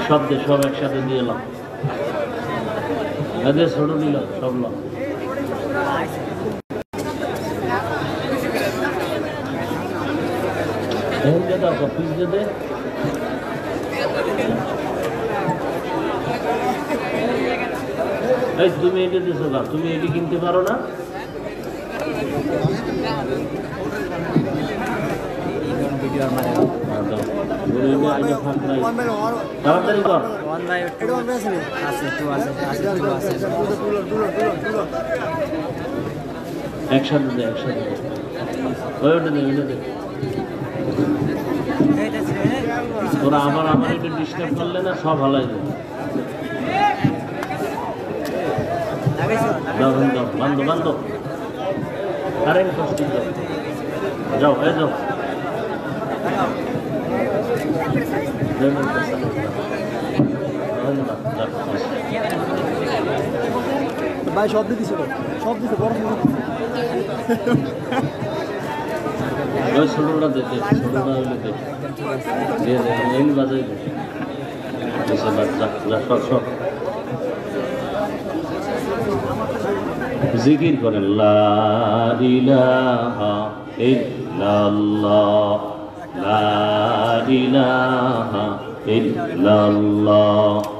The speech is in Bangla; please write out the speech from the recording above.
শব্দে সব একসাথে দিয়ে এলাম, এদের ছোট নিল সব লাম। তুমি এটি দিছো না, তুমি এটি কিনতে পারো না? তাড়াতাড়ি কর। একসাথে দে, একসাথে দে, ওইটা দে, ওইটা দে। তোরা আমার একটু ডিস্টার্ব করলে না সব হালাই দেবে। বান্ধব বান্ধব কারেন্ট কষ্ট যাও, এ যাও। ভাই সব দিছে, সব দিছে বড় ওই ছোটটা দেখে, ছোটটা হইলে দেখে বাজাই দে। জিকির করেন লা ইলাহা ইল্লাল্লাহ, লা ইলাহা ইল্লাল্লাহ।